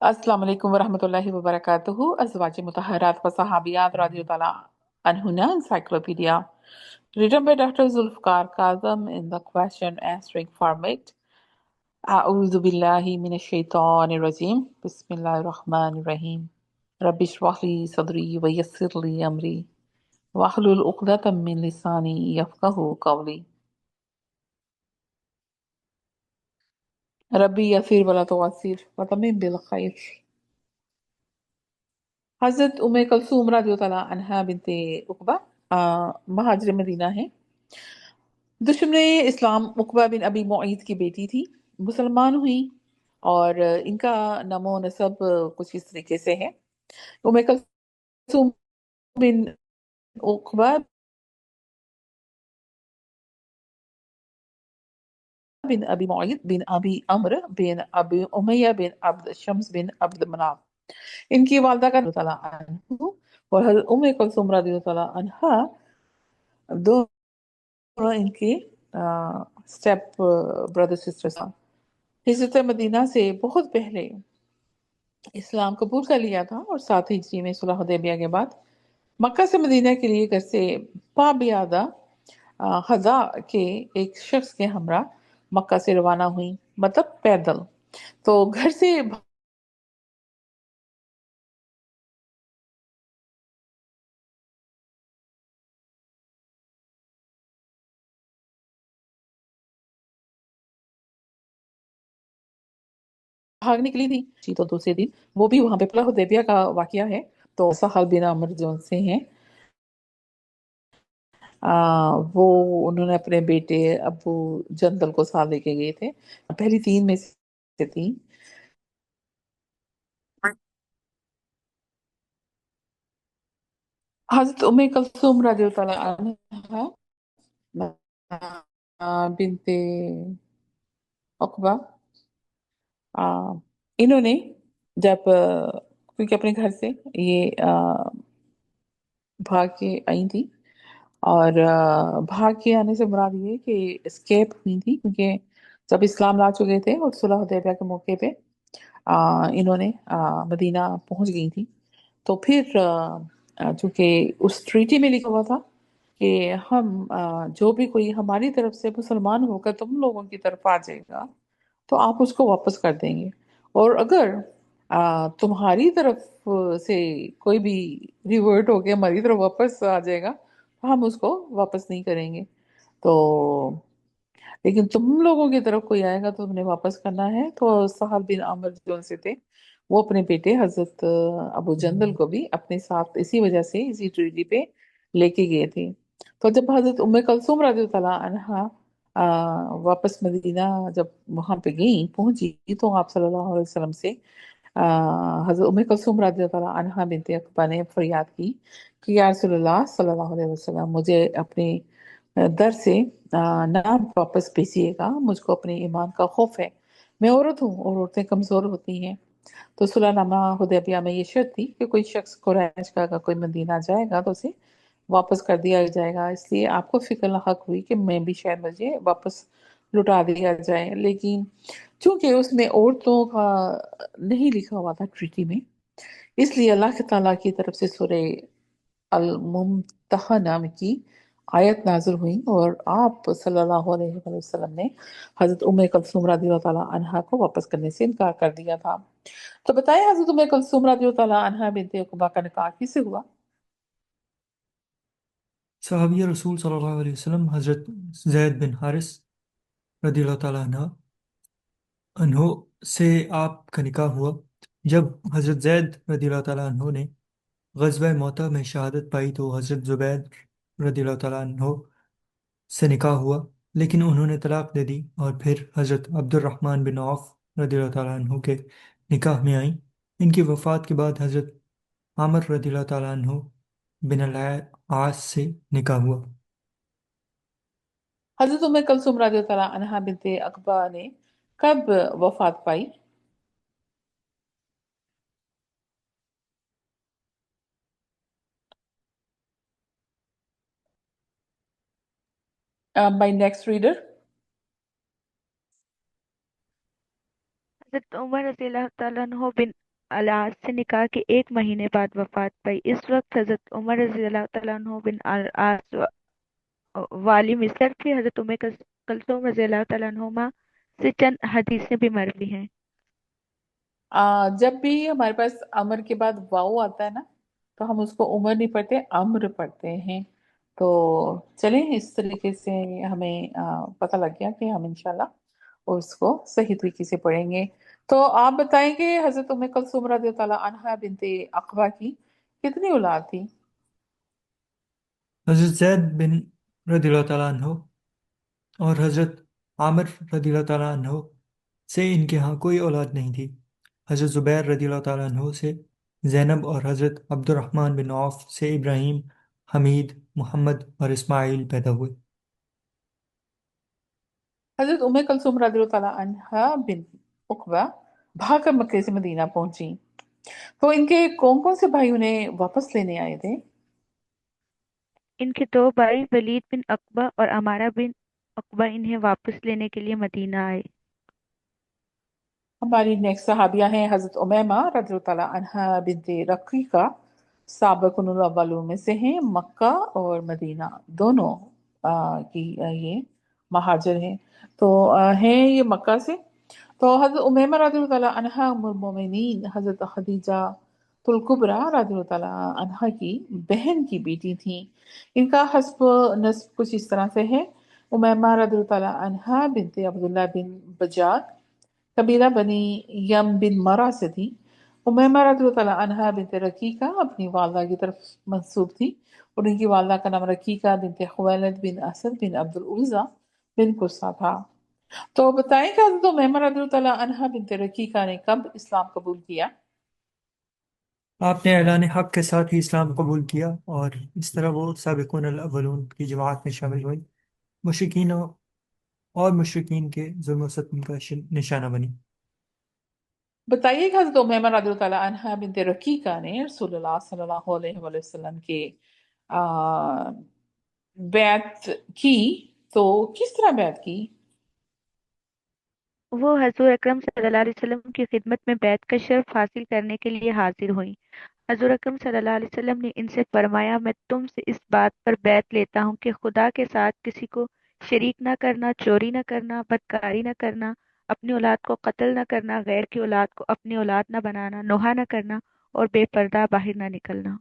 अस्सलाम वालेकुम वरहमतुल्लाहि वबरकातुहू अज़वाज मुतहहरात व सहाबियात रज़ियल्लाहु अन्हुन्ना encyclopedia written by Dr. Zulfikar Kazim in the question answering format. أعوذ بالله من الشيطان الرجيم بسم الله الرحمن الرحيم رب اشرح لي صدري ويسر لي أمري واحلل عقدة من لساني يفقهوا قولي ربي يسر ولا تعسر وتمم بالخير. हजरत उम्मे कलसूम रज़ी अल्लाह अन्हा बिनते उकबा महाजिर मदीना है। दुश्मन इस्लाम उकबा बिन अबी मुईद की बेटी थी, मुसलमान हुई। और इनका नमो नसब कुछ इस तरीके से है। उम्मे कलसूम बिन उकबा बिन अबी मुईद बिन अबी अम्र बिन अबी उमैया बिन अब्द शम्स बिन अब्द मनाफ इनकी वालदा का रज़ियल्लाहु अन्हु और हजरत उम्मे कलसूम रज़ियल्लाहु अन्हा दोनों इनके स्टेप ब्रदर सिस्टर्स। हिजरत मदीना से बहुत पहले इस्लाम कबूल कर लिया था और 7 हिजरी में सुलह हुदैबिया के बाद मक्का से मदीना के लिए घर से पाबियादा हजा के एक शख्स के हमरा मक्का से रवाना हुई, मतलब पैदल। तो घर से भाग निकली थी जी। तो दूसरे दिन वो भी वहां पे सुलह हुदैबिया का वाकया है। तो सहल बिन अमर जो से हैं वो उन्होंने अपने बेटे अबू जंदल को साथ लेके गए थे, पहली तीन में से थी। हजरत उम्मे कलसूम रज़ियल्लाहु अन्हा बिनते उकबा इन्होंने जब क्योंकि अपने घर से ये भाग के आई थी। और भाग के आने से मुराद ये कि एस्केप हुई थी, क्योंकि जब इस्लाम ला चुके थे और सुलह हुदैबिया के मौके पे इन्होंने मदीना पहुंच गई थी। तो फिर चूंकि उस ट्रीटी में लिखा हुआ था कि हम जो भी कोई हमारी तरफ से मुसलमान होकर तुम लोगों की तरफ आ जाएगा तो आप उसको वापस कर देंगे। और अगर तुम्हारी तरफ से कोई भी रिवर्ट होके हमारी तरफ वापस आ जाएगा तो हम उसको वापस नहीं करेंगे। तो लेकिन तुम लोगों की तरफ कोई आएगा तो तुमने वापस करना है। तो साहब बिन आमिर जो उनसे थे वो अपने बेटे हजरत अबू जंदल को भी अपने साथ इसी वजह से इसी ट्रीटी पे लेके गए थे। तो जब हजरत उम्मे कलसूम रज़ियल्लाहु अन्हा वापस मदीना जब वहां पे गई पहुंची तो आप सल्लल्लाहु अलैहि वसल्लम से हजरत उम्मे कलसूम रज़ियल्लाहु अन्हा बिनते अकबा ने फरियाद की कि या रसूलल्लाह सल्लल्लाहु अलैहि वसल्लम मुझे अपने दर से ना वापस भेजिएगा, मुझको अपने ईमान का खौफ है। मैं औरत हूँ और औरतें कमजोर होती हैं। तो सुलहनामा हुदैबिया में ये शर्त थी कि कोई शख्स कुरैश का अगर कोई मदीना जाएगा तो उसे वापस कर दिया जाएगा। इसलिए आपको फिक्र लाहक हुई कि मैं भी शायद मुझे वापस लुटा दिया जाए। लेकिन चूंकि उसमें औरतों का नहीं लिखा हुआ था ट्रीटी में, इसलिए अल्लाह ताला की तरफ से सूरह अल मुम्तहना की आयत नाज़िल हुई और आप सल्लल्लाहु अलैहि वसल्लम ने हजरत उम्मे कलसूम रज़ियल्लाहु ताला अन्हा को वापस करने से इनकार कर दिया था। तो बताएं हजरत उम्मे कलसूम रज़ियल्लाहु ताला अन्हा बिनते उकबा का निकाह किससे हुआ? सहाबिया रसूल सल्लल्लाहु अलैहि वसल्लम हज़रत ज़ैद बिन हारिस रदियल्लाहु ताला अन्हो से आपका निकाह हुआ। जब हज़रत ज़ैद रदियल्लाहु ताला अन्हो ने ग़ज़वा मौता में शहादत पाई तो हज़रत ज़ुबैर रदियल्लाहु ताला अन्हो से निकाह हुआ, लेकिन उन्होंने तलाक दे दी और फिर हज़रत अब्दुर्रहमान बिन औफ रदियल्लाहु ताला अन्हो के निकाह में आई। इनकी वफ़ात के बाद हज़रत आमर रदियल्लाहु ताला अन्हो बिन अल-आस से निकाह हुआ। हजरत उम्मे कलसूम रज़ियल्लाहु ताला अन्हा बिनते अकबा ने कब वफात पाई? My next reader. हज़रत उमर रज़ियल्लाहु ताला अन्हो बिन अलाज से निकाह के 1 महीने बाद वफात पाई। इस वक्त हजरत उमर रजी अल्लाह तआला अन्हु बिन अल आस वाली मिस्र थे। हजरत उम्मे कलसूम रजी अल्लाह तआला अन्हुमा से चंद हदीसें भी मरवी हैं। जब भी हमारे पास अमर के बाद वाव आता है ना, तो हम उसको उमर नहीं पढ़ते, अम्र पढ़ते हैं। तो चलें, इस तरीके से हमें पता लग गया कि हम इंशाल्लाह उसको सही तरीके से पढ़ेंगे। तो आप बताएंगे, हजरत उम्मे कुलसूम रज़ी अल्लाह तआला अन्हा बिनते अक़बा की कितनी औलाद थी? हज़रत ज़ैद बिन रदिल्लाहु ताला अन्हो और हज़रत आमिर रदिल्लाहु ताला अन्हो से इनके यहाँ कोई औलाद नहीं थी। हज़रत ज़ुबैर रदिल्लाहु ताला अन्हो से ज़ैनब और हज़रत अब्दुर्रहमान बिन औफ से इब्राहीम, हमीद, मोहम्मद और इस्माइल पैदा हुए। हजरत उम्मे कुलसूम रज़ी अल्लाह तआला अन्हा बिन उक़बा भागकर मक्के से मदीना पहुंची, तो इनके कौन कौन से भाई उन्हें वापस लेने आए थे? इनके 2 भाई वलीद बिन अकबा और अमारा बिन अकबा इन्हें वापस लेने के लिए मदीना आए। हमारी नेक्स्ट सहाबिया हैं हजरत उमैमा रज़ियल्लाहु तआला अन्हा बिनते रक़ीक़ा। साबिक़ुन अव्वलून में से हैं, मक्का और मदीना दोनों की ये महाजर हैं। तो हैं ये मक्का से। तो हजरत उमैमा रज़ियल्लाहु तआला अन्हा उम्मुल मोमिनीन हजरत खदीजा तुल कुबरा रज़ियल्लाहु तआला अन्हा की बहन की बेटी थी। इनका हस्ब नस्ब कुछ इस तरह से है। उमैमा रज़ियल्लाहु तआला अन्हा बिनते अब्दुल्लाह बिन बजाद कबीला बनी यम बिन मरा से थी। उमैमा रज़ियल्लाहु तआला अन्हा बिनत रकीका अपनी वालदा की तरफ मंसूब थी, और उनकी वालदा का नाम रकीका बिनत खुवैलद बिन असद बिन अब्दुल उज़्ज़ा बिन कुस्सा था। तो बताएं कि हज़रत उमैमा रज़ियल्लाहु तआला अन्हा बिनत रकीका ने कब इस्लाम कबूल किया? आपने ऐलान हक के साथ ही इस्लाम कबूल किया और इस तरह वो साबिक़ून अल अव्वलून की जमात में शामिल हुई। मुशरिकीन और मुशरिकीन के जुल्म और सितम का निशाना बनी। बताइए कि हज़रत उमैमा रज़ियल्लाहु तआला अन्हा बिनत रकीका ने रसूलुल्लाह सल्लल्लाहु अलैहि वसल्लम के आ, बैत की, तो किस तरह बैत की? वो हजूर अकरम सल्लल्लाहु अलैहि वसल्लम की खिदमत में बैत का शर्फ हासिल करने के लिए हाजिर हुई। हजूर अकरम सल्लल्लाहु अलैहि वसल्लम ने इनसे फरमाया, मैं तुमसे इस बात पर बैत लेता हूँ कि खुदा के साथ किसी को शरीक न करना, चोरी न करना, बदकारी न करना, अपनी औलाद को कत्ल न करना, गैर की औलाद को अपनी औलाद न बनाना, नोहा न करना और बेपर्दा बाहर न निकलना।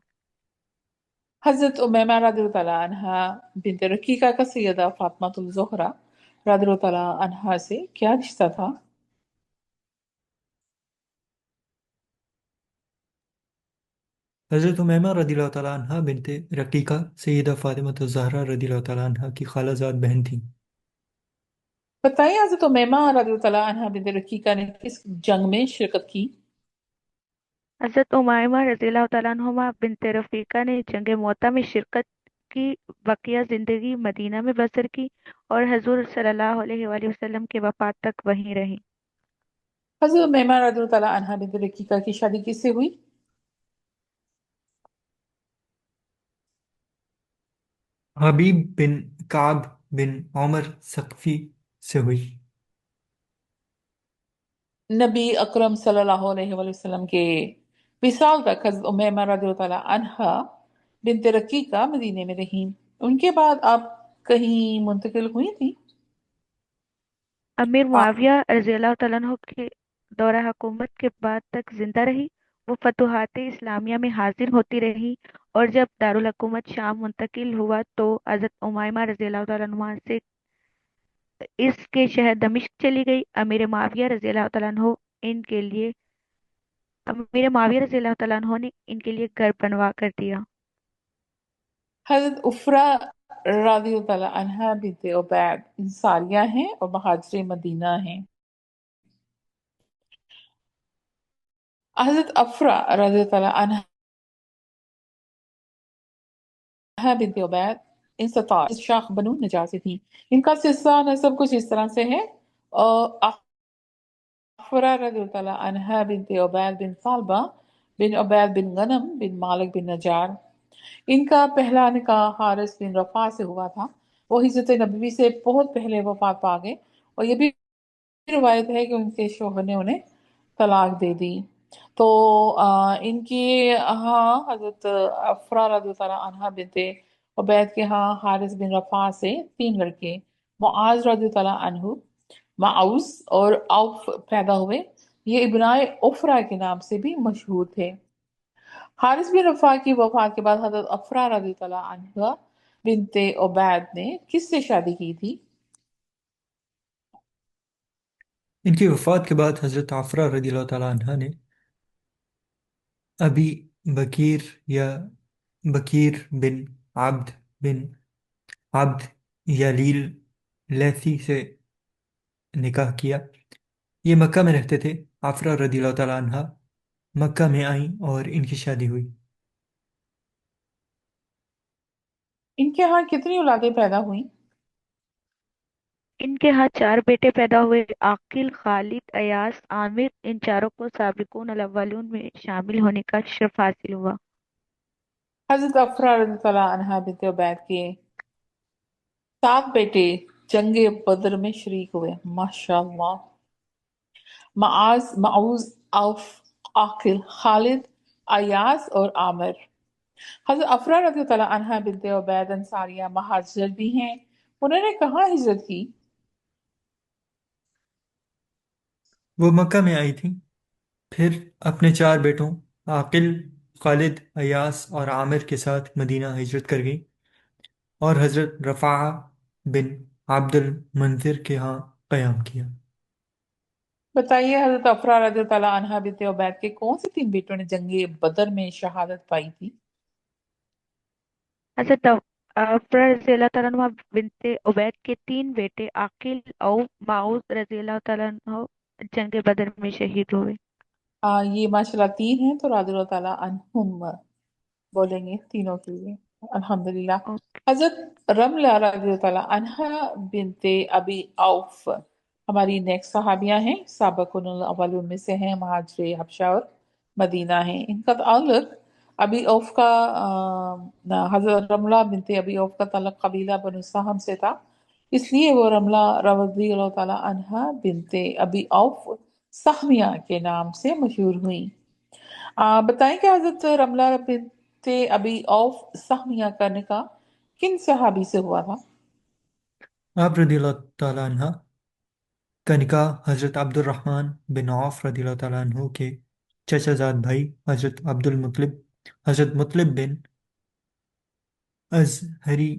हजरत उमैमा रज़ियल्लाहु तआला अन्हा बिनत रकीका का सैयदा फातिमातुल ज़ोहरा रज़ियल्लाहु तआला अन्हा से क्या रिश्ता था? हज़रत उमैमा रदिल्लाहु ताला अन्हा बिनते रकीका सैयदा फ़ातिमा ज़हरा रदिल्लाहु ताला अन्हा की खालाजाद बहन थी। बताइए, हजरत उमैमा रज़ियल्लाहु तआला अन्हा बिनत रकीका ने किस जंग में शिरकत की? हजरत उमायमा रज़ियल्लाहु तआला अन्हुमा बिन्त रफ़ीका ने जंग मोता में शिरकत की, बकिया जिंदगी मदीना में बसर की और हजूर सल्लल्लाहु अलैहि वसल्लम के वफात तक वहीं रही। हजरत उमैमा रज़ियल्लाहु तआला अन्हा बिनत रकीका की शादी किससे हुई? हबीब बिन काब बिन उमर सकफी से हुई। नबी अकरम सल्लल्लाहु अलैहि वसल्लम के विसाल तक हजरत उमैमा रज़ियल्लाहु तआला अन्हा बिनत रकीका मदीने में रहीं। उनके बाद आप कहीं मुंतकिल हुई थी? अमीर मुआविया रज़ियल्लाहु तआला अन्हु के दौरा हुकूमत के बाद तक जिंदा रही। वो फतुहात इस्लामिया में हाजिर होती रही और जब दारुल हुकूमत शाम मुंतकिल हुआ तो हजरत उमायमा रज़ियल्लाहु तआला अन्हा से इसके शहर दमिश्क चली गई। इनके लिए अमीर मुआविया रज़ियल्लाहु तआला अन्हु ने इनके लिए घर बनवा कर दिया। हजरत उफरा रज़ियल्लाहु तआला अन्हा बिनते उबैद इंसारिया हैं और महाजिर मदीना हैं। हजरत अफरा रज़ियल्लाहु तआला अन्हा बिनते उबैद इंसतार शाख बनु नजार से थी। इनका सिलसिला नसब कुछ इस तरह से है। अफरा रज़ियल्लाहु तआला अन्हा बिनते उबैद बिन सालबा बिन उबैद बिन गनम बिन मालिक बिन नजार। इनका पहला निकाह हारिस बिन रफा से हुआ था। वो हिजरत नबवी से बहुत पहले वफात पा गए, और ये भी रिवायत है कि उनके शोहर ने उन्हें तलाक दे दी। तो इनकी हाँ हजरत अफरा रज़ी अल्लाह अन्हा बिनते उबैद के यहाँ हारिस बिन रफा से तीन लड़के मुआज रज़ी अल्लाह अन्हु, माउस और औफ पैदा हुए। ये इब्नाए उफरा के नाम से भी मशहूर थे। हारिस बिन रफा की वफात के बाद हजरत अफरा रज़ी अल्लाह अन्हा बिनते उबैद ने किससे शादी की थी? इनकी वफ़ात के बाद हज़रत आफ़रा रज़ियल्लाहु ताला अन्हा ने अबी बकीर या बकीर बिन आब्द बिन आब्द यलील लैसी से निकाह किया। ये मक्का में रहते थे। आफ़रा रज़ियल्लाहु ताला अन्हा मक्का में आईं और इनकी शादी हुई। इनके यहाँ कितनी औलादें पैदा हुई? इनके यहाँ चार बेटे पैदा हुए। आकिल, खालिद, अयास, आमिर, इन चारों को साबिकून अल अव्वलून में शामिल होने का शर्फ हासिल हुआ। हजरत अफरा रज़ी अल्लाह अन्हा बिनते उबैद के सात बेटे जंगे बदर में शरीक हुए। माशाअल्लाह। माज, माऊज, औफ, आकिल, खालिद, अयास और आमिर। हजरत अफरा रज़ी अल्लाह अन्हा बिनते उबैद अंसारिया महाजिर भी हैं। उन्होंने कहाँ हिजरत की? वो मक्का में आई थी, फिर अपने चार बेटों आकिल, खालिद, अयास और आमिर के साथ मदीना हिजरत कर गई और हज़रत रफ़ा बिन अब्दुल मंजिर के यहाँ क़याम किया। बताइए हजरत अफरा रज़ी अल्लाह अन्हा बिनते उबैद के कौन से तीन बेटों ने जंगे बदर में शहादत पाई थी? हज़रत अफरा रज़ियल्लाहु तआला अन्हा बिनते उबैद के तीन बेटे आकिल और माऊज रज़ियल्लाहु तआला अन्हु जंग बदर में शहीद हुए। ये माशाल्लाह तीन हैं तो रज़ी अल्लाह अन्हुम बोलेंगे तीनों के लिए। अल्हम्दुलिल्लाह। ओके। हजरत रमला रज़ी अल्लाह अन्हा बिनते अबी औफ हमारी नेक्स्ट सहाबिया हैं, साबिकुन अव्वलून में से हैं, महाजिर हबशा और मदीना हैं। इनका ताल्लुक अबी औफ का हजरत रमला बिनते अबी औफ का ताल्लुक कबीला बनु सहम से था, इसलिए वो रमला रज़ी अल्लाह तआला अन्हा बिनते अबी औफ सहमिया के नाम से मशहूर हुई। बताएं कि हजरत रमला बिनते अबी औफ सहमिया का निकाह किन सहाबी से हुआ था? आप रज़ियल्लाहु ताला अन्हा का निकाह हज़रत अब्दुर्रहमान बिन औफ रज़ियल्लाहु ताला अन्हु के चचाजाद भाई हज़रत अब्दुल मुत्तलिब, हज़रत मुत्तलिब बिन अजहरी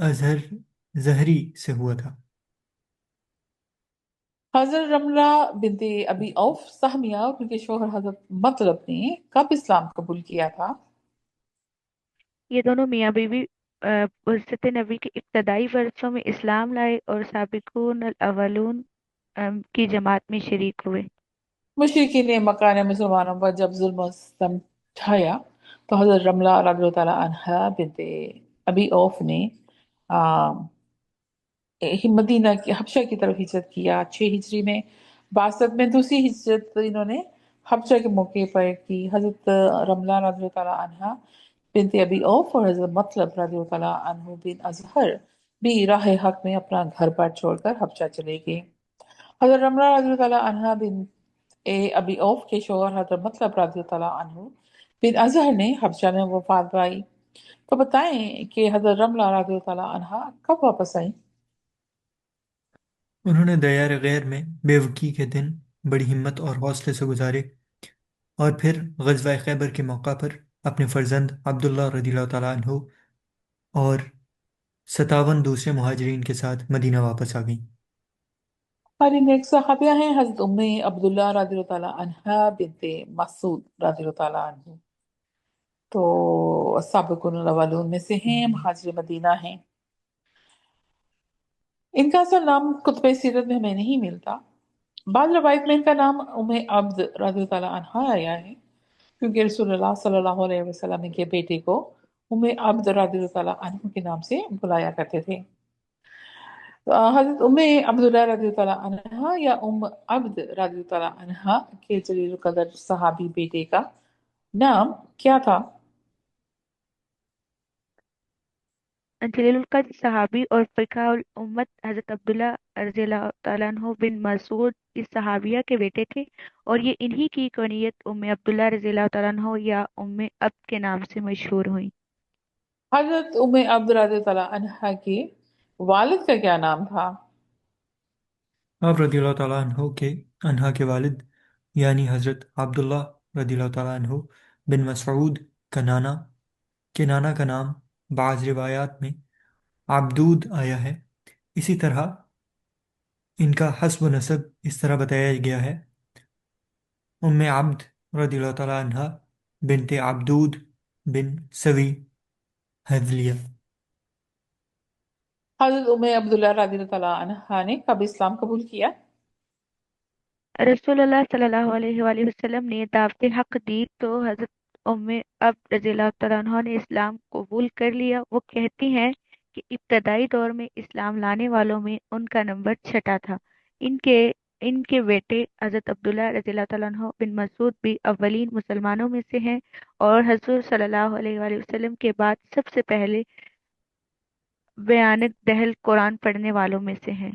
अजहर जहरी से हुआ था। हजरत रमला बिनते अबी औफ सहमिया और उनके शोहर हजरत मतलब ने कब इस्लाम कबूल किया था? ये दोनों मियाँ बीवी बरसत नबी के इब्तदाई वर्षों में इस्लाम लाए और साबिकून अल अव्वलून की जमात में शरीक हुए। मुशरिकीन ने मक्का ने मुसलमानों पर जब जुल्म और सितम ढाया तो हजरत रमला रज़ी अल्लाह अन्हा बिनते अबी औफ ने आ, मदीना की हबशा की तरफ हिजरत किया। 6 हिजरी में बासत में दूसरी हिजरत इन्होंने हबशा के मौके पर की। हजरत रमला रज़ी अल्लाह अन्हा बिनते अबी औफ और हजरत मतलब रज़ी अल्लाह अन्हु बिन अजहर भी राह हक में अपना घर पर छोड़कर हबशा चले गए। हजरत रमला रज़ी अल्लाह अन्हा बिन अबी औफ के शोहर हजरत मतलब रज़ी अल्लाह अन्हु बिन अजहर ने हबशा में वफात पाई। तो बताएं कि हजरत रमला रज़ी अल्लाह अन्हा कब वापस आई? उन्होंने दयार गैर में बेवकी के दिन बड़ी हिम्मत और हौसले से गुजारे और फिर ग़ज़वा खैबर के मौका पर अपने फर्जंद अब्दुल्ला रज़ियल्लाहु ताला अन्हु और 57 दूसरे मुहाजिरीन के साथ मदीना वापस आ गईं। हमारी नेक्स्ट सहाबिया हैं हजरत उम्मे अब्दुल्ला रज़ी अल्लाह अन्हा बिनते मसूद रज़ी अल्लाह अन्हु। तो साबिकुन अव्वलून में से हैं, महाजिर मदीना हैं। इनका असल नाम कुतुब सीरत में हमें नहीं मिलता। बाद रवायत में इनका नाम उम्मे अब्द रज़ी अल्लाह अन्हा आया है, क्योंकि रसूलुल्लाह सल्लल्लाहु अलैहि वसल्लम के बेटे को उम्मे अब्द रज़ी अल्लाह अन्हु के नाम से बुलाया करते थे। हजरत उम्मे अब्दुल्लाह रज़ी अल्लाह अन्हा या उम्म अब्द रज़ी अल्लाह अन्हा के जलील कदर सहाबी बेटे का नाम क्या था? जलीलुल कद्र सहाबी और फ़िक़ाहुल उम्मत हज़रत अब्दुल्ला रज़ियल्लाहु तआला अन्हु बिन मसूद इस सहाबिया के बेटे थे, और ये इन्हीं की कुनियत उम्मे अब्दुल्ला रज़ियल्लाहु तआला अन्हु या उम्मे अब्द के नाम से मशहूर हुई। हजरत उम्मे अब्द रज़ी तआला अन्हा के वालिद का क्या नाम था? आप रदियल्लाहु ताला अन्हो के अन्हा के वालिद यानी हज़रत अब्दुल्ला रदियल्लाहु ताला अन्हो बिन मसऊद कनाना के नाना का नाम बाज़ रिवायात में आबदूद आया है। इसी तरह इनका हस्ब नसब इस तरह बताया गया है: उम्मे अब्द रदियल्लाहु ताला अन्हा बिनते आबदूद बिन सवी हज़लिया। हजरत उम्मे अब्दुल्ला रज़ी तआला अन्हा ने कब इस्लाम कबूल किया? रसूलुल्लाह सल्लल्लाहु अलैहि वसल्लम ने दावत हक दी तो हजरत उम्मे अब्द रज़ियल्लाहु तआला अन्हा ने इस्लाम कबूल कर लिया। वो कहती हैं कि इब्तदाई दौर में इस्लाम लाने वालों में उनका नंबर छठा था। इनके इनके बेटे हजरत अब्दुल्ला रज़ियल्लाहु तआला अन्हु बिन मसूद भी अव्वलीन मुसलमानों में से हैं और हजूर सल्लल्लाहु अलैहि वसल्लम के बाद सबसे पहले बयानत दहल कुरान पढ़ने वालों में से हैं।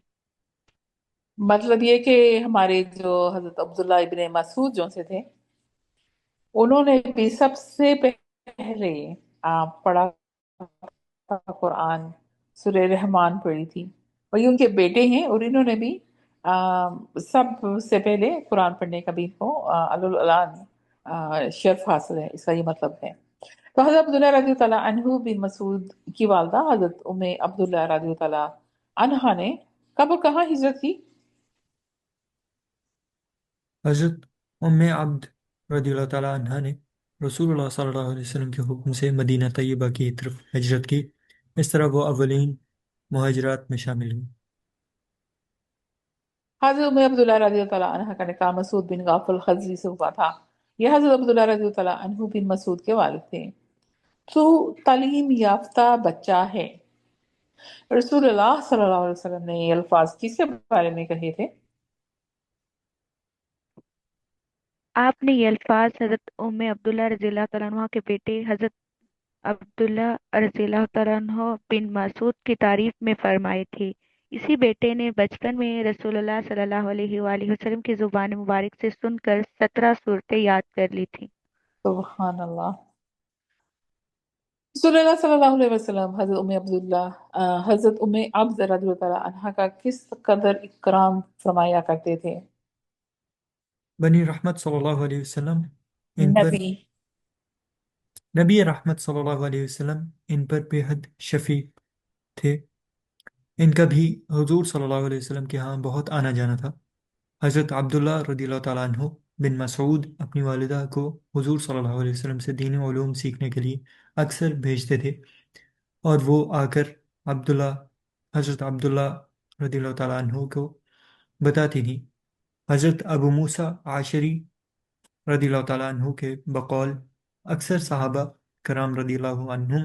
मतलब ये कि हमारे जो हजरत अब्दुल्ला इब्ने मसूद जो से थे, उन्होंने भी सबसे पहले पढ़ा था कुरान, सूरह रहमान पढ़ी थी। वही उनके बेटे हैं और इन्होंने भी सबसे पहले कुरान पढ़ने का भी इनको अल्लाह शर्फ हासिल है, इसका ये मतलब है। तो हजरत अब्दुल्ला रज़ी तआला अन्हु बिन मसूद की वालदा हजरत उम्मे अब्दुल्ला रज़ी तआला अन्हा ने कब और कहाँ हिजरत की? हज़रत उम्मे अब्द रदियल्लाहु ताला अन्हा ने रसूलुल्लाह सल्लल्लाहु अलैहि वसल्लम के हुक्म से मदीना तैयबा की तरफ हिजरत की। इस तरह वो अव्वलीन मुहाजिरात में शामिल हुई। हजरत उम्मे अब्दुल्ला रज़ी तआला अन्हा का निकाह मसूद बिन गाफल खज़री से हुआ था। यह हजरत अब्दुल्ला रज़ी तआला अन्हु बिन मसूद के वालिद थे। तो तालीम याफ्ता बच्चा है। रसूलुल्लाह सल्लल्लाहु अलैहि वसल्लम ने ये अल्फाज किसके बारे में कहे थे? आपने ये अल्फाज हजरत उम्मे अब्दुल्ला रज़ियल्लाहु तआला अन्हा के बेटे हजरत अब्दुल्ला रज़ियल्लाहु तआला अन्हु बिन मसूद की तारीफ में फरमाए थे। इसी बेटे ने बचपन में रसूलुल्लाह सल्लल्लाहु अलैहि वसल्लम की जुबान मुबारक से सुनकर 17 सूरतें याद कर ली थी। सुभान अल्लाह। रसूलुल्लाह सल्लल्लाहु अलैहि वसल्लम हजरत उम्मे अब्द रज़ियल्लाहु तआला अन्हा का किस कदर इकराम फरमाया करते थे? बनी रहमत सल्लल्लाहु अलैहि वसल्लम इन पर नबी। नबी रहमत सल्लल्लाहु अलैहि वसल्लम इन पर बेहद शफीक थे। इनका भी हुजूर सल्लल्लाहु अलैहि वसल्लम के यहाँ बहुत आना जाना था। हज़रत अब्दुल्ला रदियल्लाहु ताला अन्हु बिन मसऊद अपनी वालिदा को हुजूर सल्लल्लाहु अलैहि वसल्लम से दीनी उलूम सीखने के लिए अक्सर भेजते थे, और वो आकर अब्दुल्ला हज़रत अब्दुल्ला रदियल्लाहु ताला अन्हु को बताती थी। हज़रत अबू मूसा आशरी रदियल्लाहु ताला अन्हु के बकौल अक्सर सहाबा कराम रदियल्लाहु अन्हुम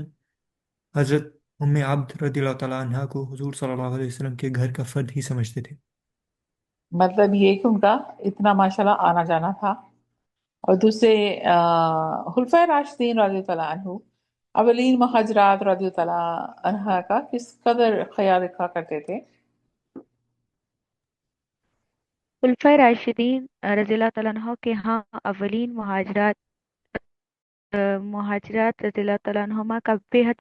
हज़रत उम्मे अब्द रदियल्लाहु ताला अन्हा को हुजूर सल्लल्लाहु अलैहि वसल्लम के घर का फर्द ही समझते थे। मतलब ये कि उनका इतना माशाल्लाह आना जाना था। और दूसरे खुलफाए राशिदीन रज़ी तआला अन्हु अवलीन मुहाजिरात रज़ी तआला अन्हा का किस कदर ख्याल रखा करते थे? खुलफाए राशिदीन रज़ियल्लाहु तआला अन्हु के यहाँ अव्वलीन मुहाजिरात रज़ियल्लाहु तआला अन्हुमा का बेहद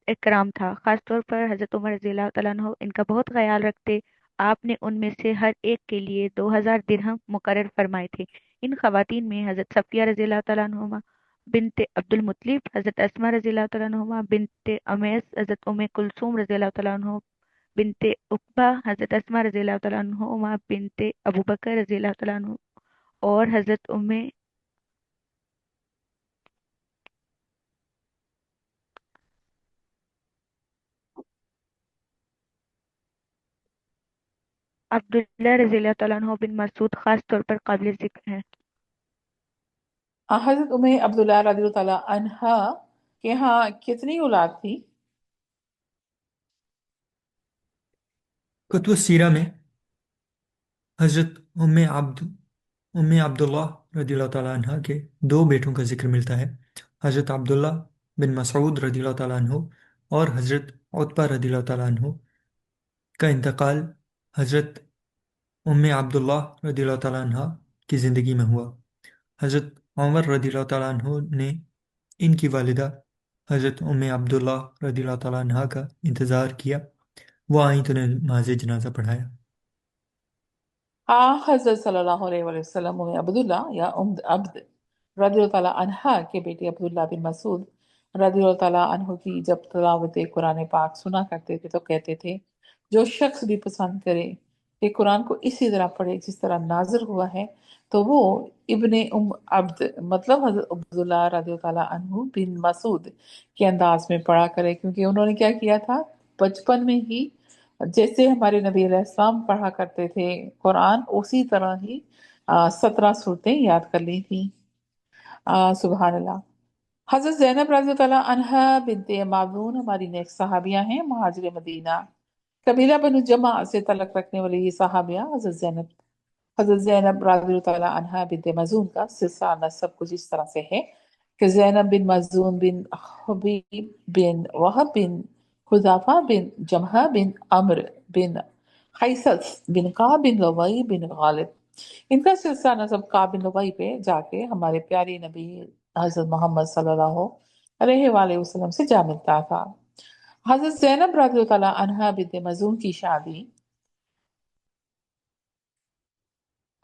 इकराम था। खासतौर पर हजरत उमर रज़ियल्लाहु तआला अन्हु इनका बहुत ख्याल रखते। आपने उनमें से हर एक के लिए 2000 दिरहम मुकर्रर फरमाए थे। इन खवातीन में हजरत सफिया रज़ियल्लाहु तआला अन्हुमा बिनते अब्दुल मुत्तलिब, हजरत अस्मा रज़ियल्लाहु तआला अन्हुमा बिनते उमैस, हजरत उम्मे कुलसूम रज़ियल्लाहु तआला अन्हु बिनते उकबा, हजरत अस्मा रज़ियल्लाहु तआला अन्हुमा बिनते अबू बकर रज़ियल्लाहु तआला अन्हु और हजरत उम्मे अब्दुल्ला रज़ियल्लाहु तआला अन्हु बिन मसूद खास तौर पर काबिल जिक्र हैं। हजरत उम्मे अब्दुल्ला रज़ी तआला अन्हा के यहाँ कितनी औलाद थी? कुतुब सीरा में हज़रत उम्मे अब्दुल्लाह रदियल्लाहु ताला अन्हा के दो बेटों का जिक्र मिलता है: हज़रत अब्दुल्ला بن مسعود رضی اللہ تعالیٰ عنہ اور حضرت عتبہ رضی اللہ تعالیٰ عنہ کا انتقال حضرت عبداللہ رضی اللہ تعالیٰ عنہ کی زندگی میں ہوا۔ حضرت عمر رضی اللہ تعالیٰ عنہ نے ان کی والدہ حضرت عبداللہ رضی اللہ تعالیٰ عنہ کا انتظار کیا، وہ آئیں تو انہیں نماز جنازہ پڑھایا۔ حضرت صلی اللہ علیہ وآلہ وسلم عبداللہ یا عبد رضی اللہ تعالیٰ عنہ کے بیٹے عبداللہ بن مسعود رضی اللہ تعالیٰ عنہ کی جب تلاوت قرآن پاک سنا کرتے تھے تو کہتے تھے، جو شخص بھی پسند کرے کہ قرآن کو اسی طرح پڑھے جس طرح نازل ہوا ہے تو وہ ابن عبد مطلب حضرت عبداللہ رضی اللہ تعالیٰ عنہ بن مسعود کے انداز میں پڑھا کرے، کیونکہ انہوں نے کیا کیا تھا، بچپن میں ہی جیسے ہمارے نبی علیہ السلام پڑھا کرتے تھے قرآن، اسی طرح ہی 17 صورتیں یاد کر لی تھیں۔ سبحان اللہ۔ حضرت زینب رضی اللہ عنہا بنت معذون ہماری نیک صحابیہ ہیں، مہاجر مدینہ، قبیلہ بنو جمع سے تعلق رکھنے والی یہ صحابیہ حضرت زینب رضی اللہ تعالیٰ عنہا بنت مزون کا سلسلہ نسب کچھ اس طرح سے ہے کہ زینب بن مزون بن حبیب بن وہب بن حذافہ بن جمحہ بن عمر بن خیسس بن قعب بن لوئی بن غالب، ان کا سلسلہ نسب قعب بن لوئی پہ جا کے ہمارے پیارے نبی حضرت محمد صلی اللہ علیہ وآلہ وسلم سے جا ملتا تھا۔ حضرت زینب رضی اللہ تعالیٰ عنہا بنت مزون کی شادی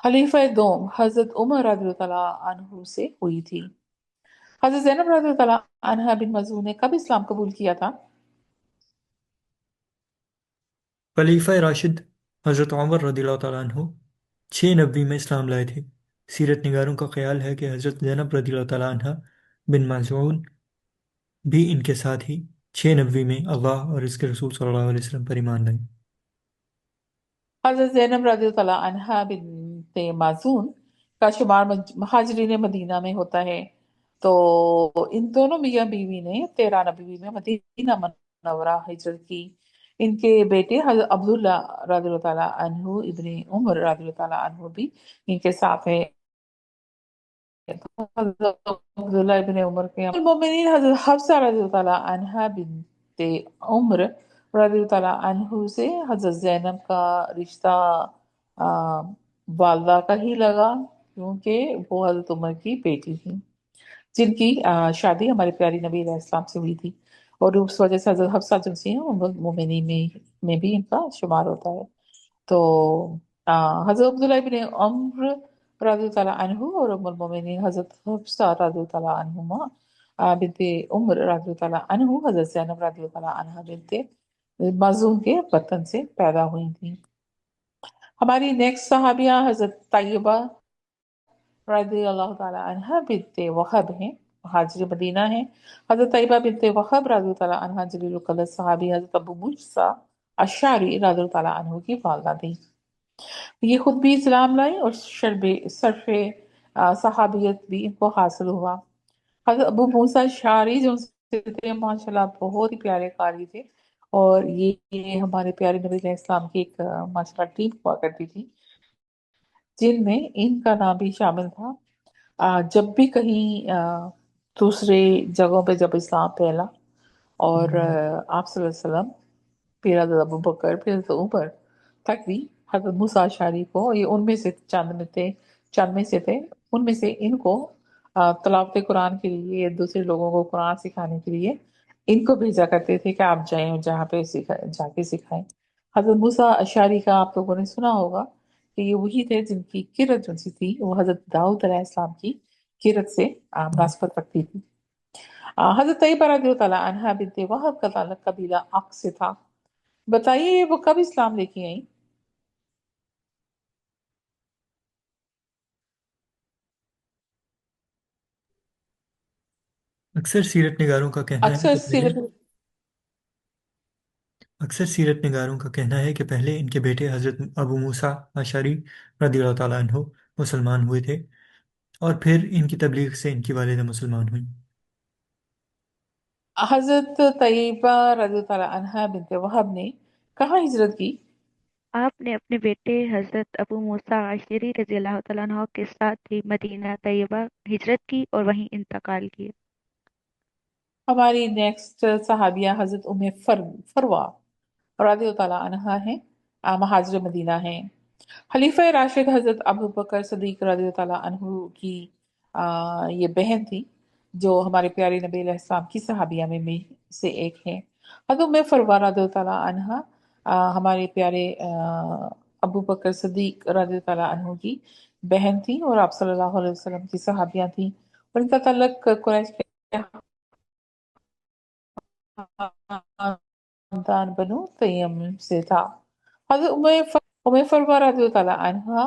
خلیفہ دوم حضرت عمر رضی اللہ تعالیٰ عنہ سے ہوئی تھی۔ حضرت زینب رضی اللہ تعالیٰ عنہ بن مزون نے کب اسلام قبول کیا تھا؟ خلیفہ راشد حضرت عمر رضی اللہ تعالیٰ عنہ 6 نبوی میں اسلام لائے تھے۔ سیرت نگاروں کا خیال ہے کہ حضرت زینب رضی اللہ تعالیٰ عنہ بن معزون بھی ان کے ساتھ ہی 6 نبوی میں اللہ اور اس کے رسول صلی اللہ علیہ وسلم پر ایمان لائیں۔ حضرت زینب رضی اللہ تعالیٰ عنہ بنت معزون کا شمار مہاجرین مدینہ میں ہوتا ہے، تو ان دونوں میاں بیوی نے 13 نبوی میں مدینہ منورہ ہجرت کی۔ ان کے بیٹے حضرت عبداللہ رضی اللہ تعالیٰ عنہ ابن عمر رضی اللہ تعالیٰ عنہ بھی ان کے ساتھ ہے۔ حضرت عبداللہ ابن عمر کے المومنین حضرت حفصہ رضی اللہ تعالیٰ عنہ بنت عمر رضی اللہ تعالیٰ عنہ سے حضرت زینب کا رشتہ والدہ کا ہی لگا، کیونکہ وہ حضرت عمر کی بیٹی تھی جن کی شادی ہمارے پیاری نبی علیہ السلام سے ہوئی تھی، اور اس وجہ سے حضرت حفصہ جو سی ہیں ام المومنین میں بھی ان کا شمار ہوتا ہے۔ تو حضرت عبداللہ ابن عمر رضی اللہ تعالیٰ عنہ اور ام المومنین حضرت حفصہ رضی اللہ تعالیٰ عنہما بنت عمر رضی اللہ تعالیٰ عنہ حضرت زینب رضی اللہ تعالیٰ عنہ بنت مظعون کے بطن سے پیدا ہوئی تھیں۔ ہماری نیکسٹ صحابیہ حضرت طیبہ رضی اللہ تعالیٰ عنہ بنت وہب ہیں، مہاجر مدینہ ہیں۔ حضرت طیبہ بنت وہب رضی اللہ تعالیٰ عنہ جلیل القدر صحابی حضرت ابو موسیٰ اشعری رضی اللہ تعالیٰ عنہ کی والدہ تھی۔ یہ خود بھی اسلام لائی اور صرف صحابیت بھی ان کو حاصل ہوا۔ حضرت ابو موسیٰ اشعری جو سے تھے ماشاءاللہ بہت ہی پیارے قاری تھے، اور یہ ہمارے پیارے نبی علیہ السلام کی ایک ماشاءاللہ ٹیم ہوا کرتی تھی جن میں ان کا نام بھی شامل تھا۔ جب بھی کہیں دوسرے جگہوں پہ جب اسلام پھیلا اور آپ صلی اللہ علیہ وسلم، پھر حضرت ابو بکر، پھر حضرت عمر تک بھی حضرت موسیٰ اشعری کو، یہ ان میں سے چند میں سے تھے، ان میں سے ان کو تلاوت قرآن کے لیے، دوسرے لوگوں کو قرآن سکھانے کے لیے ان کو بھیجا کرتے تھے کہ آپ جائیں اور جہاں پہ جا کے سکھائیں۔ حضرت موسیٰ اشعری کا آپ لوگوں نے سنا ہوگا کہ یہ وہی تھے جن کی کرت جو سی تھی وہ حضرت داؤد علیہ السلام کی کرت سے مناسبت رکھتی تھی۔ حضرت طیبہ رضی اللہ تعالیٰ عنہا بنت وہب کا تعلق قبیلہ عق سے تھا۔ بتائیے وہ کب اسلام لے کے آئیں؟ اکثر سیرت نگاروں کا کہنا ہے اکثر کہ سیرت پہلے ان کے بیٹے حضرت ابو موسیٰ اشعری رضی اللہ تعالیٰ عنہ مسلمان ہوئے تھے، اور پھر ان کی تبلیغ سے ان کی والدہ مسلمان ہوئیں۔ حضرت طیبہ رضی اللہ تعالیٰ عنہا بنت وہب نے کہاں ہجرت کی؟ آپ نے اپنے بیٹے حضرت ابو موسیٰ عشری رضی اللہ تعالیٰ عنہ کے ساتھ ہی مدینہ طیبہ ہجرت کی اور وہیں انتقال کیا۔ हमारी नेक्स्ट सहाबिया हजरत फरवा रज़ी अल्लाह अन्हा हैं, महाजिर मदीना हैं। खलीफा राशिद हजरत अबू बकर सदीक रज़ी अल्लाह अन्हु की ये बहन थी, जो हमारे प्यारे नबी अलैहिस्सलाम की सहाबिया में से एक है। हजरत फरवा रज़ी अल्लाह अन्हा हमारे प्यारे अबू बकर सदीक रज़ी अल्लाह अन्हु की बहन थी और आप सल्लल्लाहु अलैहि वसल्लम की सहाबिया थी। उनका तल्लुक कुरैश के खानदान बनु तैयम से था। हजरत उमर फरवा रज़ी अल्लाह अन्हा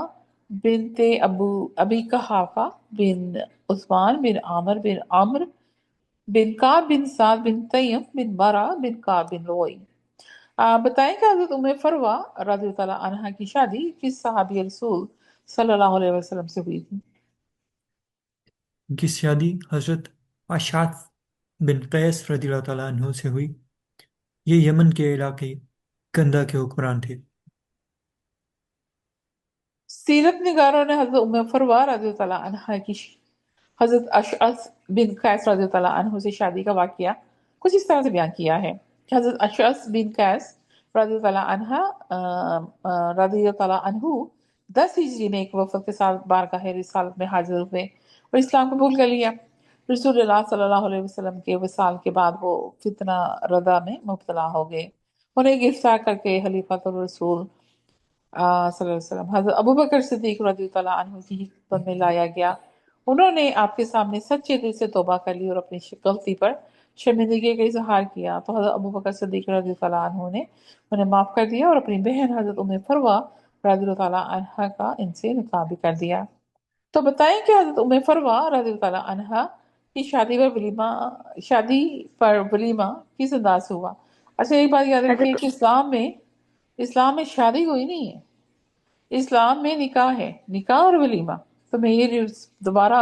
बिनते अबी कहाफा बिन उस्मान बिन आमर बिन आमर बिन काब बिन साद बिन तैयम बिन बारा बिन काब बिन लोई। बताएं कि हजरत उमर फरवा रज़ी अल्लाह अन्हा की शादी किस सहाबी रसूल सल्लल्लाहु अलैहि वसल्लम से हुई थी? उनकी शादी हजरत अशात बिन कैस रदियल्लाहु ताला अन्हु से हुई। ये यमन के इलाके कंदा के हुक्मरान थे। सीरत निगारों ने हजरत उमर फरवा रज़ी अल्लाह अन्हा की हजरत अशअस बिन कैस रज़ी अल्लाह अन्हु से शादी का वाकया कुछ इस तरह से बयान किया है कि हजरत अशअस बिन कैस रज़ी अल्लाह अन्हा रज़ी अल्लाह अन्हु 10 हिजरी में एक वफद के साथ बारगाह रिसालत में हाजिर हुए और इस्लाम कबूल कर लिया। रसूलुल्लाह सल्लल्लाहु अलैहि वसल्लम के विसाल के बाद वो फितना रदा में मुब्तला हो गए। उन्हें गिरफ्तार करके खलीफातुर रसूल सल्लल्लाहु अलैहि वसल्लम हज़रत अबू बकर सिद्दीक रज़ियल्लाहु अन्हु की खिदमत में लाया गया। उन्होंने आपके सामने सच्चे दिल से तौबा कर ली और अपनी गलती पर शर्मिंदगी का इजहार किया, तो हज़रत अबू बकर सिद्दीक रज़ियल्लाहु अन्हु ने उन्हें माफ कर दिया और अपनी बहन हज़रत उम्मे फरवा रज़ियल्लाहु अन्हा का इनसे निकाह भी कर दिया। तो बताएं कि हज़रत उम्मे फरवा रज़ियल्लाहु अन्हा की शादी पर वलीमा किस अंदाज से हुआ? अच्छा, एक बात याद रखिए हजरत कि इस्लाम में शादी हुई नहीं है, इस्लाम में निकाह है, निकाह और वलीमा। तो मैं ये दोबारा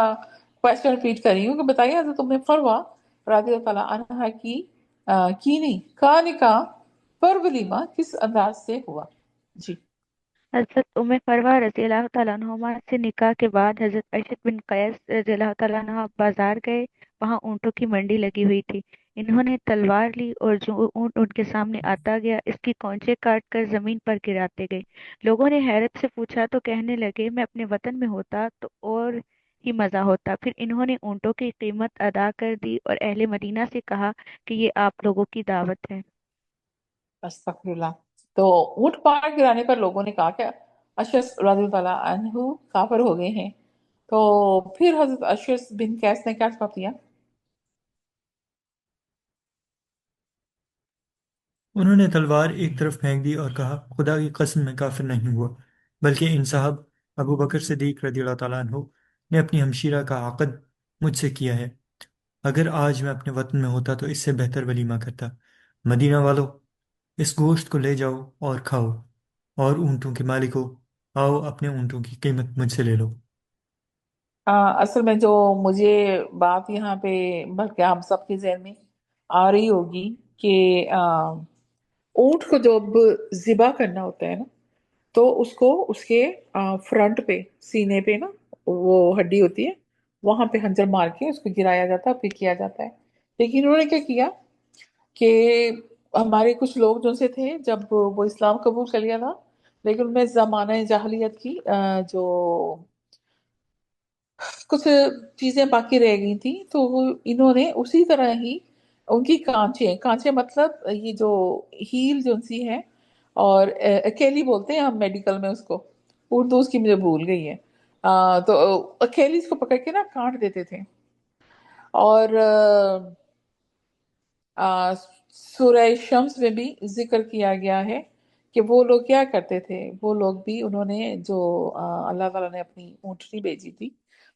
क्वेश्चन रिपीट कर रही हूँ कि बताइए हजरत उम्मे फरवा रज़ी अल्लाह अन्हा की नहीं का निकाह पर वलीमा किस अंदाज से हुआ? जी। हजरत उम्मे फरवा रज़ियल्लाहु तआला अन्हुमा से निकाह के बाद हजरत अशद बिन कैस रज़ियल्लाहु तआला अन्हा बाजार गए। वहां ऊंटों की मंडी लगी हुई थी। इन्होंने तलवार ली और जो ऊंट उनके सामने आता गया, इसकी कौंचे काट कर जमीन पर गिराते गए। लोगों ने हैरत से पूछा तो कहने लगे, मैं अपने वतन में होता तो और ही मजा होता। फिर इन्होंने ऊंटों की कीमत अदा कर दी और अहले मदीना से कहा कि ये आप लोगों की दावत है। अस्तगफिरुल्लाह। तो ऊंट पार गिराने पर लोगों ने कहा कि अशस रज़ी अल्लाह अन्हु काफिर हो गए हैं। तो फिर हजरत अशस बिन कैस ने क्या जवाब दिया? उन्होंने तलवार एक तरफ फेंक दी और कहा, खुदा की कसम मैं काफिर नहीं हुआ, बल्कि इन साहब अबू बकर सिद्दीक रदियल्लाहु ताला अन्हु ने अपनी हमशीरा का अक़द मुझसे किया है। अगर आज मैं अपने वतन में होता तो इससे बेहतर वलीमा करता। मदीना वालों, इस गोश्त को ले जाओ और खाओ, और ऊँटों के मालिकों, आओ अपने ऊँटों की कीमत मुझसे ले लो। असल में जो मुझे बात यहाँ पे बल्कि हम सबके जहन में आ रही होगी कि ऊंट को जब ज़िबा करना होता है ना, तो उसको उसके फ्रंट पे सीने पे ना वो हड्डी होती है, वहां पे खंजर मार के उसको गिराया जाता है, फिर किया जाता है। लेकिन इन्होंने क्या किया कि हमारे कुछ लोग जो से थे, जब वो इस्लाम कबूल कर लिया था, लेकिन उनमें जमाना जाहिलियत की जो कुछ चीजें बाकी रह गई थी, तो वो इन्होंने उसी तरह ही उनकी कांचे कांचे मतलब ये जो हील जो सी है, और अकेली बोलते हैं हम मेडिकल में उसको, उर्दू उसकी मुझे भूल गई है। तो अकेली इसको पकड़ के ना काट देते थे। और आ, सूरह शम्स में भी जिक्र किया गया है कि वो लोग क्या करते थे। वो लोग भी उन्होंने जो अल्लाह ताला ने अपनी ऊँटनी भेजी थी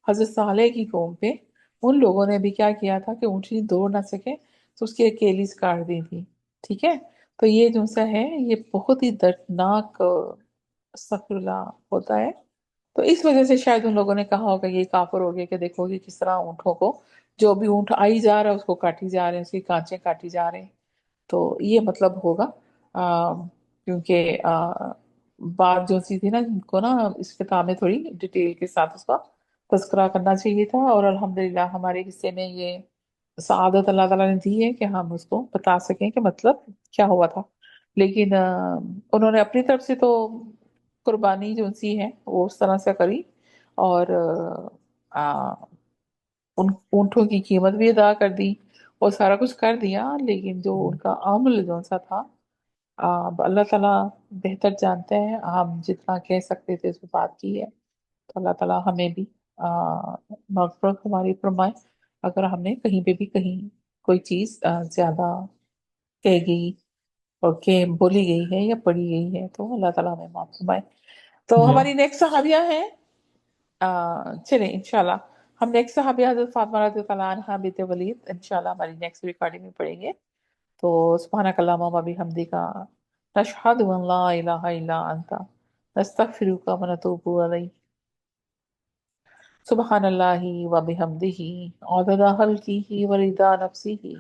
हजरत सालेह की कौम पे, उन लोगों ने भी क्या किया था कि ऊँटनी दौड़ ना सके तो उसकी अकेलीस काट दी थी। ठीक है। तो ये जो सा है, ये बहुत ही दर्दनाक अस्तगफिरुल्लाह होता है। तो इस वजह से शायद उन लोगों ने कहा होगा ये काफिर हो गया कि देखो कि किस तरह ऊँटों को, जो भी ऊँट आई जा रहा है उसको काटी जा रहे हैं, उसकी कांचे काटी जा रहे हैं। तो ये मतलब होगा क्योंकि बात जो सी थी ना, इनको ना इस किताब में थोड़ी डिटेल के साथ उसका तज़किरा करना चाहिए था, और अल्हम्दुलिल्लाह हमारे हिस्से में ये सआदत अल्लाह ताला ने दी है कि हम उसको बता सकें कि मतलब क्या हुआ था। लेकिन उन्होंने अपनी तरफ से तो कुर्बानी जो सी है वो उस तरह से करी, और उन ऊँटों की कीमत भी अदा कर दी और सारा कुछ कर दिया, लेकिन जो उनका अमल जो सा था, अल्लाह ताला बेहतर जानते हैं। हम जितना कह सकते थे उस बात की है, तो अल्लाह ताला हमें भी मग़फ़िरत हमारी फरमाए। अगर हमने कहीं पे भी कहीं कोई चीज़ ज़्यादा कह गई और के बोली गई है या पढ़ी गई है, तो अल्लाह ताला हमें माफ़ फरमाए। तो या हमारी नेक्स्ट सहाबिया हैं, चलें इंशाल्लाह हम नेक्स्ट सहाबिया हज़रत फ़ातिमा रज़ियल्लाहु अन्हा बिन्त वलीद इंशाल्लाह हमारी नेक्स्ट रिकॉर्डिंग में पढ़ेंगे। तो सुब्हानकल्लाहुम्मा व बिहम्दिका नशहदु अन ला इलाहा इल्ला अंता नस्तगफिरुका व नतूबु इलैक। सुब्हानल्लाहि व बिहम्दिही अददा खल्किही व रिदा नफ्सिही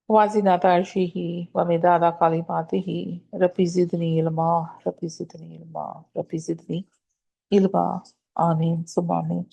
व ज़िनता अर्शिही व मिदादा कलिमातिही। Rabbi ज़िदनी इल्मा, rabbi ज़िदनी इल्मा, rabbi ज़िदनी इल्मा। आमीन सुब्हान आमीन।